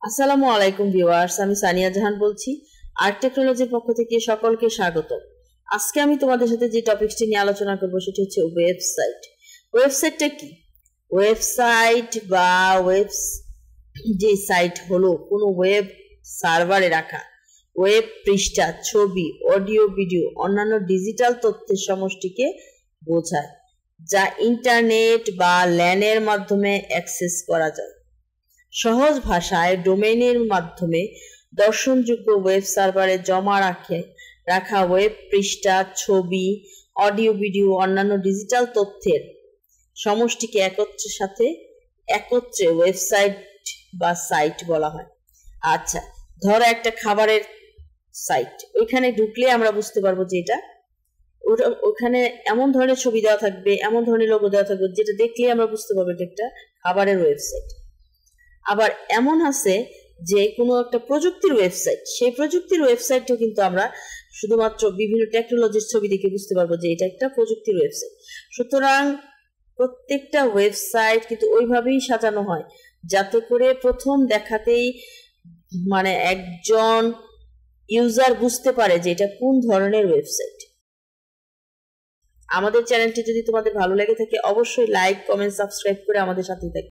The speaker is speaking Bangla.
আসসালামু আলাইকুম ভিউয়ার্স, আমি সানিয়া জাহান বলছি। আর্ট টেকনোলজির পক্ষ থেকে সকলকে স্বাগত। আজকে আমি তোমাদের সাথে যে টপিকটি নিয়ে আলোচনা করব সেটি হচ্ছে ওয়েবসাইট। ওয়েবসাইটটা কি? ওয়েবসাইট বা যে সাইট হলো কোনো ওয়েব সার্ভারে রাখা ওয়েব পৃষ্ঠা, ছবি, অডিও, ভিডিও, অন্যান্য ডিজিটাল তথ্যের সমষ্টিকে বোঝায়, যা ইন্টারনেট বা ল্যানের মাধ্যমে অ্যাক্সেস করা যায়। সহজ ভাষায় ডোমেইনের মাধ্যমে দর্শনযোগ্য ওয়েব সার্ভারে জমা রাখা ওয়েব পৃষ্ঠা, ছবি, অডিও, ভিডিও, অন্যান্য ডিজিটাল তথ্যের সমষ্টিকে একত্রে ওয়েবসাইট বা সাইট বলা হয়। আচ্ছা, ধরো একটা খাবারের সাইট, ওইখানে ঢুকলে আমরা বুঝতে পারবো যে ওখানে এমন ধরনের ছবি দেওয়া থাকবে, এমন ধরনের লোগো দেওয়া থাকবে, যেটা দেখলে আমরা বুঝতে পারবো এটা একটা খাবারের ওয়েবসাইট। আবার এমন আছে যে কোনো একটা প্রযুক্তির ওয়েবসাইট, সেই প্রযুক্তির ওয়েবসাইটও কিন্তু আমরা শুধুমাত্র বিভিন্ন টেকনোলজির ছবি দেখে বুঝতে পারবো যে এটা একটা প্রযুক্তির ওয়েবসাইট। সুতরাং প্রত্যেকটা ওয়েবসাইট কিন্তু ওইভাবেই সাজানো হয় যাতে করে প্রথম দেখাতেই একজন ইউজার বুঝতে পারে যে এটা কোন ধরনের ওয়েবসাইট। আমাদের চ্যানেলটি যদি তোমাদের ভালো লেগে থাকে অবশ্যই লাইক, কমেন্ট, সাবস্ক্রাইব করে আমাদের সাথেই থাকবে।